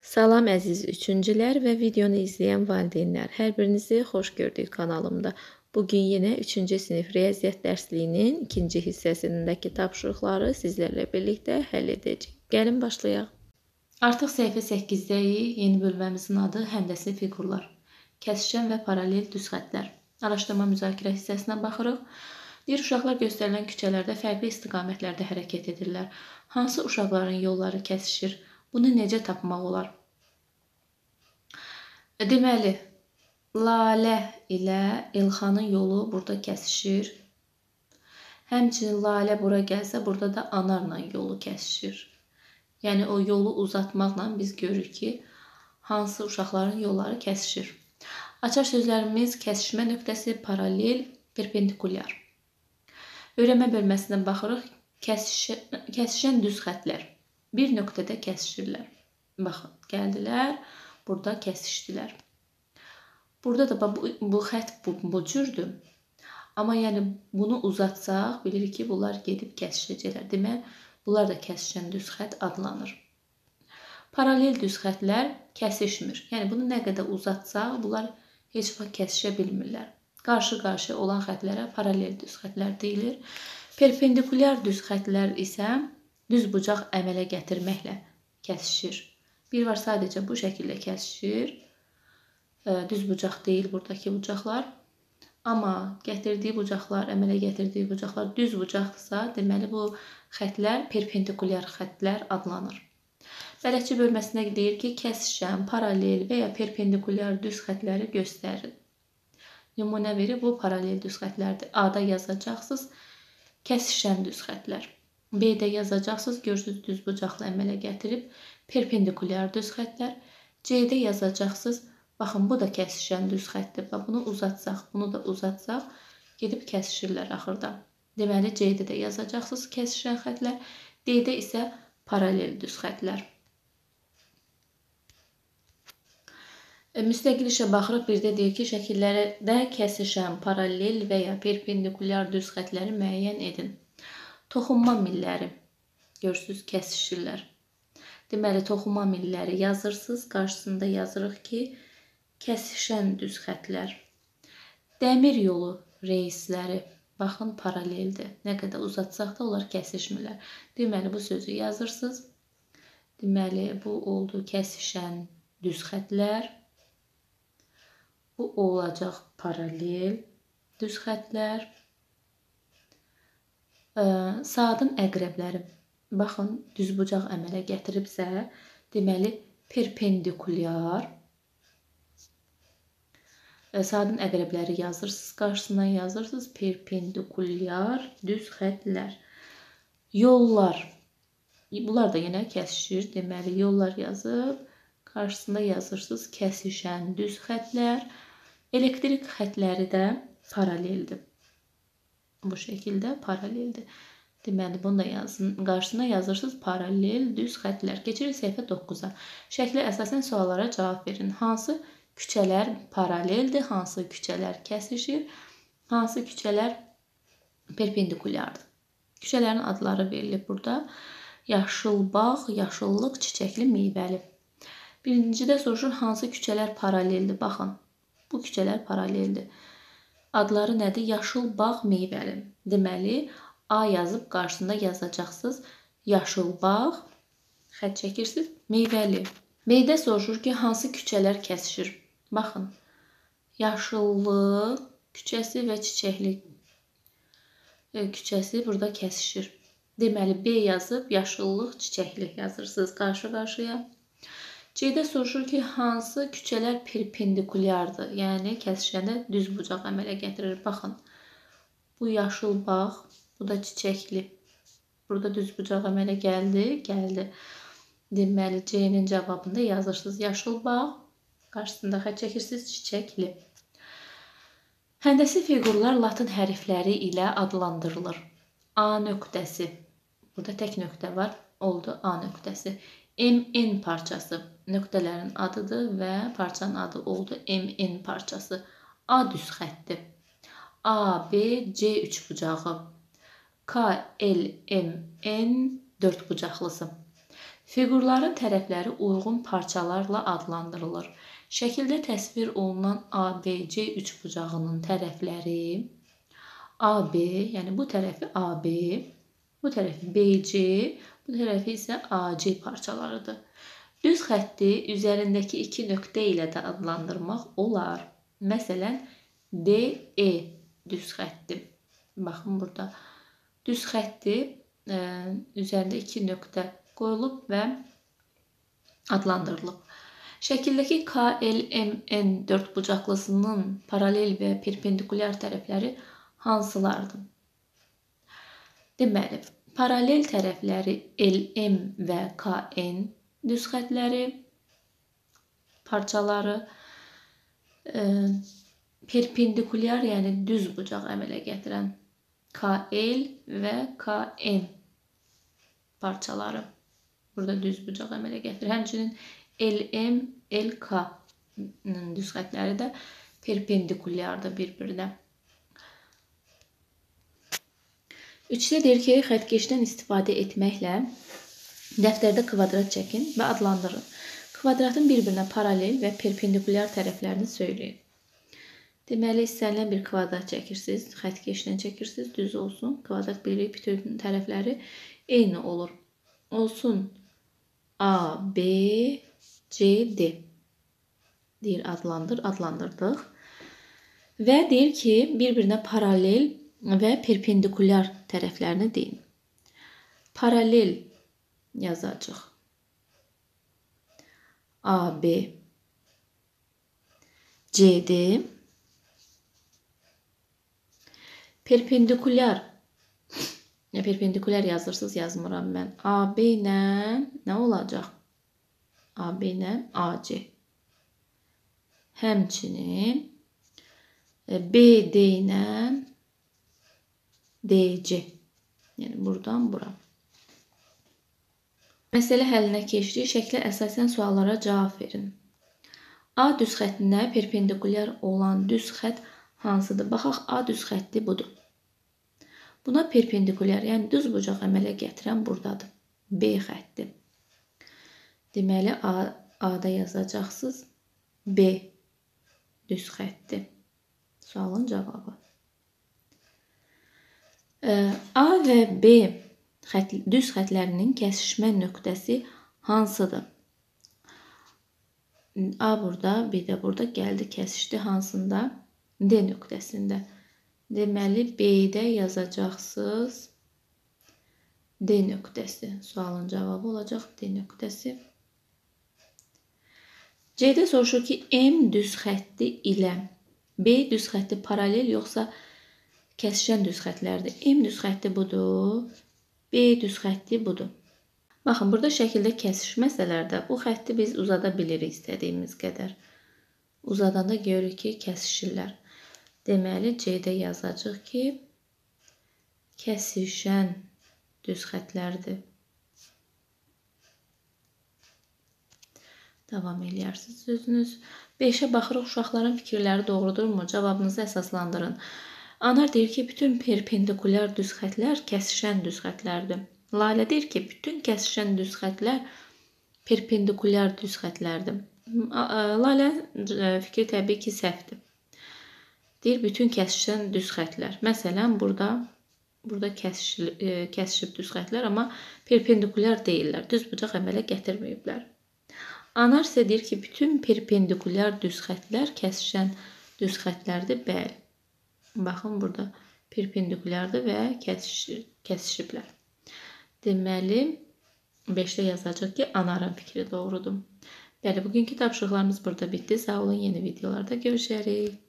Salam əziz üçüncülər və videonu izləyən valideynlər. Hər birinizi xoş gördük kanalımda. Bugün yenə 3-cü sinif riyaziyyat dərsliyinin 2-ci hissəsindəki tapşırıqları sizlərlə birlikdə həll edəcəyik. Gəlin başlayaq. Artıq səhifə 8-dəyik. Yeni bölməmizin adı həndəsi fiqurlar. Kəsişən və paralel düz xəttlər. Araşdırma müzakirə hissəsinə baxırıq. Deyir, uşaqlar göstərilən küçələrdə fərqli istiqamətlərdə hərəkət edirlər. Hansı uşaqların yolları kəsişir? Bunu necə tapmaq olar? Deməli, Lalə ilə Elxanın yolu burada kəsişir. Həmçinin Lalə bura gəlsə, burada da Anarla yolu kəsişir. Yəni, o yolu uzatmaqla biz görürük ki, hansı uşaqların yolları kəsişir. Açar sözlərimiz kəsişmə nöqtəsi, paralel, perpendikulyar. Öyrənmə bölməsinə baxırıq. Kəsişən düz xəttlər. Bir nöqtədə kəsişirlər. Baxın, gəldilər, burada kəsişdilər. Burada da bu xətt bu cürdür. Amma yəni bunu uzatsaq, bilirik ki, bunlar gedib kəsişəcəklər. Demək, bunlar da kəsişən düz xətt adlanır. Paralel düz xəttlər kəsişmir. Yəni bunu nə qədər uzatsaq, bunlar heç vaxt kəsişə bilmirlər. Qarşı-qarşıya olan xəttlərə paralel düz xəttlər deyilir. Perpendikulyar düz xəttlər isə düz bucaq əmələ gətirməklə kəsişir. Bir var sadəcə bu şəkildə kəsişir. Düz bucaq deyil buradakı bucaqlar. Amma gətirdiyi bucaqlar, əmələ gətirdiyi bucaqlar düz bucaqdırsa, deməli bu xəttlər perpendikulyar xəttlər adlanır. Bələdçi bölməsinə deyir ki, kəsişən, paralel və ya perpendikulyar düz xəttləri göstərin. Nümunə verir, bu paralel düz xəttlərdir. A-da yazacaqsınız, kəsişən düz xəttlər. B-də yazacaqsınız, görürsünüz düz bucaqlı əmələ gətirib, perpendikulyar düz xəttlər. C-də yazacaqsınız, baxın bu da kəsişən düz xəttdir. Bunu uzatsaq, bunu da uzatsaq, gedib kəsişirlər axırda. Deməli, C-də də yazacaqsınız kəsişən xəttlər, D-də isə paralel düz xəttlər. Müstəqil işə baxırıq, bir də deyir ki, şəkillərdə kəsişən, paralel və ya perpendikulyar düz xəttləri müəyyən edin. Toxunma milləri, görürsünüz, kəsişirlər. Deməli, toxunma milləri yazırsınız, qarşısında yazırıq ki, kəsişən düz xəttlər. Dəmir yolu reysləri, baxın, paraleldir. Nə qədər uzatsaq da onlar kəsişmirlər. Deməli, bu sözü yazırsınız. Deməli, bu oldu kəsişən düz xəttlər. Bu olacaq paralel düz xəttlər. Saatın əqrəbləri. Baxın, düz bucaq əmələ gətiribsə, deməli, perpendikulyar. Saatın əqrəbləri yazırsınız, qarşısına yazırsınız, perpendikulyar düz xəttlər. Yollar. Bunlar da yenə kəsişir. Deməli, yollar yazıb, qarşısında yazırsınız, kəsişən düz xəttlər. Elektrik xəttləri də paraleldir. Bu şəkildə paraleldir. Deməli, bunu da yazın. Qarşısına yazırsınız paralel düz xəttlər. Keçirik səhifə 9-a. Şəklə əsasən suallara cavab verin. Hansı küçələr paraleldir, hansı küçələr kəsişir, hansı küçələr perpendikulyardır. Küçələrin adları verilib burada. Yaşılbağ, yaşıllıq, çiçəkli, meyvəli. Birincidə soruşur, hansı küçələr paraleldir? Baxın, bu küçələr paraleldir. Adları nədir? Yaşıl bağ, meyvəli. Deməli, A yazıb qarşısında yazacaqsınız. Yaşıl bağ, xətt çəkirsiniz, meyvəli. B-də soruşur ki, hansı küçələr kəsişir? Baxın, yaşıllıq küçəsi və çiçəkli küçəsi burada kəsişir. Deməli, B yazıb yaşıllıq, çiçəkli yazırsınız qarşı-qarşıya. C-də soruşur ki, hansı küçələr perpendikulyardır? Yəni, kəsişəndə düz bucaq əmələ gətirir. Baxın, bu yaşıl bağ, bu da çiçəkli. Burada düz bucaq əmələ gəldi. Deməli, C-nin cavabında yazırsınız yaşıl bağ, qarşısında xətt çəkirsiniz, çiçəkli. Həndəsi fiqurlar latın hərfləri ilə adlandırılır. A nöqtəsi, burada tək nöqtə var, oldu A nöqtəsi. MN parçası nöqtələrin adıdır və parçanın adı oldu MN parçası. A düz xətti. A, B, C üçbucağı. K, L, M, N dördbucaqlısı. Fiqurların tərəfləri uyğun parçalarla adlandırılır. Şəkildə təsvir olunan ABC üçbucağının tərəfləri AB, yəni bu tərəfi AB, bu tərəfi BC, bu tərəfi isə AC parçalarıdır. Düz xətti üzərindəki iki nöqtə ilə də adlandırmaq olar. Məsələn, DE düz xətti. Baxın burada düz xətti üzərində iki nöqtə qoyulub və adlandırılıb. Şəkildəki KLMN dördbucaqlısının paralel və perpendikulyar tərəfləri hansılardır? Deməli, paralel tərəfləri LM və KN düz xətləri parçaları, perpendikulyar, yəni düz bucaq əmələ gətirən KL və KN parçaları burada düz bucaq əmələ gətirir. Həmçinin LM, LK düz xətləri də perpendikulyardır bir-birinə. 3-də deyir ki, xəttkeşdən istifadə etməklə dəftərdə kvadrat çəkin və adlandırın. Kvadratın bir-birinə paralel və perpendikulyar tərəflərini söyləyin. Deməli, istənilən bir kvadrat çəkirsiniz, xəttkeşdən çəkirsiniz, düz olsun. Kvadrat bilirik, bütün tərəfləri eyni olur. Olsun A, B, C, D. Deyir, adlandır, adlandırdıq. Və deyir ki, bir-birinə paralel və perpendikulyar tərəflərini deyin. Paralel yazacaq. A, B, C, D. Perpendikulyar. Perpendikulyar yazırsınız, yazmıram mən. AB ilə nə olacaq? AB ilə AC. Həmçinin BD ilə DC. Yəni buradan bura. Məsələ həllinə keçdik. Şəklə əsasən suallara cavab verin. A düz xəttinə perpendikulyar olan düz xətt hansıdır? Baxaq, A düz xətti budur. Buna perpendikulyar, yəni düz bucaq əmələ gətirən buradadır. B xətti. Deməli, A-da yazacaqsınız. B düz xətti. Sualın cavabı. A və B düz xətlərinin kəsişmə nöqtəsi hansıdır? A burada, B də burada gəldi, kəsişdi. Hansında? D nöqtəsində. Deməli, B-də yazacaqsınız D nöqtəsi. Sualın cavabı olacaq D nöqtəsi. C-də soruşur ki, M düz xətti ilə B düz xətti paralel yoxsa kəsişən düz xətlərdir. M düz xətti budur, B düz xətti budur. Baxın, burada şəkildə kəsişməsələr də bu xətti biz uzada bilirik istədiyimiz qədər. Uzadanda görürük ki, kəsişirlər. Deməli, C-də yazacaq ki, kəsişən düz xətlərdir. Davam eləyərsiniz sözünüz. 5-ə baxırıq, uşaqların fikirləri doğrudurmu? Cavabınızı əsaslandırın. Anar deyir ki, bütün perpendikulyar düz xətlər kəsişən düz xətlərdir. Lalə deyir ki, bütün kəsişən düz xətlər perpendikulyar düz xətlərdir. Lalə fikri təbii ki, səhvdir. Deyir, bütün kəsişən düz xətlər. Məsələn, burada kəsişib düz xətlər, amma perpendikulyar deyirlər. Düz bucaq əmələ gətirməyiblər. Anar isə deyir ki, bütün perpendikulyar düz xətlər kəsişən düz xətlərdir. Bəli. Baxın, burada perpendikulyardır və kəsişiblər. Deməli, 5-də yazacaq ki, Anarın fikri doğrudur. Bəli, bugünkü tapşırıqlarımız burada bitdi. Sağ olun, yeni videolarda görüşərik.